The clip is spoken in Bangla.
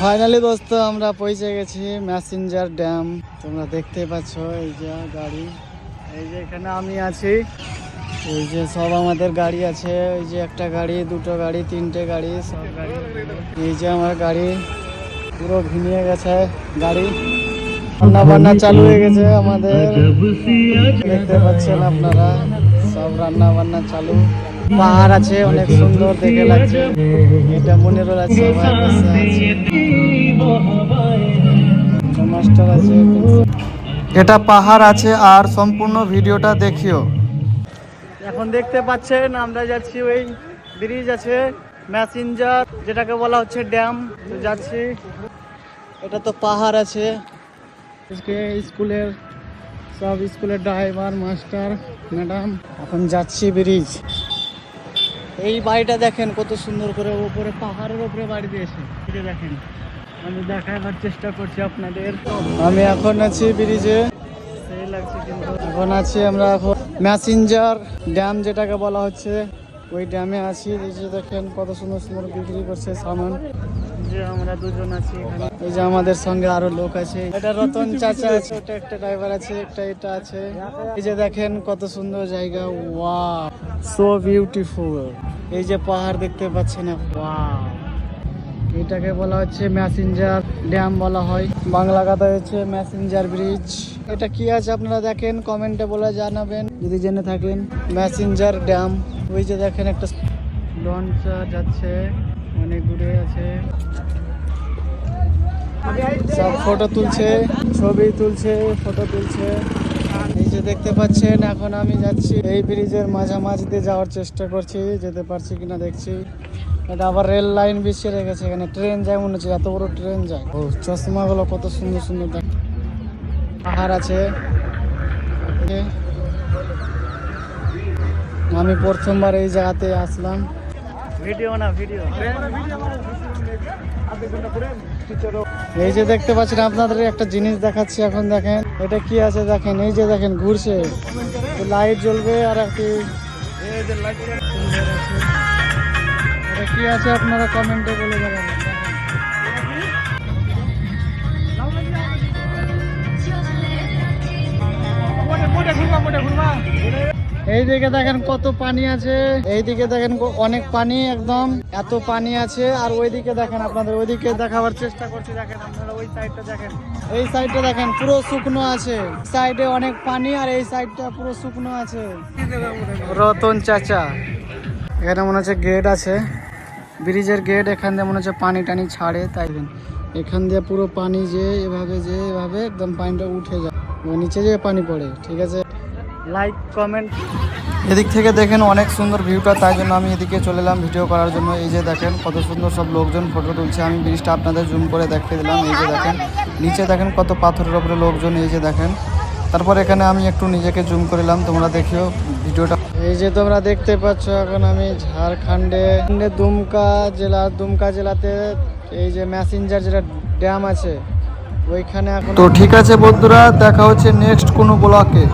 ফাইনালি দোস্ত আমরা পৌঁছে গেছি ম্যাসেঞ্জার ড্যাম। তোমরা দেখতে পাচ্ছ এই যে গাড়ি, এই যে এখানে আমি আছি, এই যে সব আমাদের গাড়ি আছে, এই যে একটা গাড়ি, দুটো গাড়ি, তিনটে গাড়ি, সব গাড়ি। এই যে আমার গাড়ি পুরো ভিনিয়ে গেছে গাড়ি, রান্না বান্না চালু হয়ে গেছে আমাদের, দেখতে পাচ্ছেন আপনারা, সব রান্না বান্না চালু। পাহাড় আছে, অনেক সুন্দর দেখে লাগছে। এটা মনিরুল আছে, মাস্টার আছে। এটা পাহাড় আছে আর সম্পূর্ণ ভিডিওটা দেখিও। এখন দেখতে পাচ্ছেন আমরা যাচ্ছি, ওই ব্রিজ আছে ম্যাসেঞ্জার, যেটাকে বলা হচ্ছে ড্যাম, যাচ্ছি। এটা তো পাহাড় আছে। স্কুলের সব স্কুলের ড্রাইভার, মাস্টার, ম্যাডাম, এখন যাচ্ছি ব্রিজ। এই বাড়িটা দেখেন কত সুন্দর করে, উপরে পাহাড়ের উপরে বাড়ি দিয়েছে। এটা দেখেন, আমি দেখাবার চেষ্টা করছি আপনাদের। আমি এখন আছি ব্রিজে, সেই লাগছে কিন্তু। এখন আছি আমরা এখন ম্যাসেঞ্জার ড্যাম, যেটাকে বলা হচ্ছে, ওই ড্যামে আছি। এই যে দেখেন কত সুন্দর সুন্দর বিক্রি করছে সামান। যে আমরা দুজন আছি এখানে, এই যে আমাদের সঙ্গে আরো লোক আছে। এটা রতন চাচা আছে, ওটা একটা ড্রাইভার আছে, একটা এটা আছে। এই যে দেখেন কত সুন্দর জায়গা, ওয়াও, সো বিউটিফুল। এই যে পাহাড় দেখতে পাচ্ছেন, ওয়াও। এটাকে বলা হচ্ছে ম্যাসেঞ্জার ড্যাম বলা হয়, বাংলা কথা হচ্ছে ম্যাসেঞ্জার ব্রিজ। এটা কি আছে আপনারা দেখেন, কমেন্টে বলে জানাবেন যদি জেনে থাকেন। ম্যাসেঞ্জার ড্যাম, ওই যে দেখেন একটা লঞ্চ যাচ্ছে, অনেক দূরে আছে, সব ফটো তুলছে, ছবি তুলছে, ফটো তুলছে। এই যে দেখতে পাচ্ছেন, এখন আমি যাচ্ছি এই ব্রিজের মাঝামাঝি দিয়ে যাওয়ার চেষ্টা করছি, যেতে পারছি কিনা দেখছি। এটা আবার রেল লাইন বিছিয়ে রেখেছে, এখানে ট্রেন যায় মনে হচ্ছে, এত বড় ট্রেন যায়। ও চশমাগুলো কত সুন্দর সুন্দর দেখ। পাহাড় আছে। আমি প্রথমবার এই জায়গাতে আসলাম। ভিডিও না ভিডিও। এই যে দেখতে পাচ্ছেন, আপনাদের একটা জিনিস দেখাচ্ছি এখন, দেখেন এটা কি আছে দেখেন। এই যে দেখেন ঘুরছে, লাইট জ্বলবে আর কি, এটা কি আছে আপনারা কমেন্টে বলে যাবেন। এইদিকে দেখেন কত পানি আছে, এইদিকে দেখেন অনেক পানি, একদম এত পানি আছে। আর ওইদিকে দেখেন, আপনাদের ওইদিকে দেখাবার চেষ্টা করছি, দেখেন আপনারা ওই সাইডটা দেখেন, এই সাইডটা দেখেন পুরো শুকনো আছে, সাইডে অনেক পানি আর এই সাইডটা পুরো শুকনো আছে। রতন চাচা, এখানে মনে হচ্ছে গেট আছে, ব্রিজের গেট, এখান দিয়ে মনে হচ্ছে পানি টানি ছাড়ে, তাই এখান দিয়ে পুরো পানি যে এভাবে একদম পানিটা উঠে যায়, নিচে যে পানি পড়ে। ঠিক আছে, লাইক কমেন্ট। এদিক থেকে দেখেন অনেক সুন্দর ভিউটা, তাই জন্য আমি এদিকে চলে এলাম ভিডিও করার জন্য। এই যে দেখেন কত সুন্দর সব লোকজন ফটো তুলছে, আমি ব্রিজটা আপনাদের জুম করে দেখিয়ে দিলাম। এই যে দেখেন নিচে দেখেন কত পাথরের উপরে লোকজন, এই যে দেখেন। তারপর এখানে আমি একটু নিজেকে জুম করলাম, তোমরা দেখিও ভিডিওটা। এই যে তোমরা দেখতে পাচ্ছ, এখন আমি ঝাড়খণ্ডে দুমকা জেলাতে এই যে ম্যাসেঞ্জার যেটা ড্যাম আছে ওইখানে এখন। তো ঠিক আছে বন্ধুরা, দেখা হচ্ছে নেক্সট কোনো ব্লগে।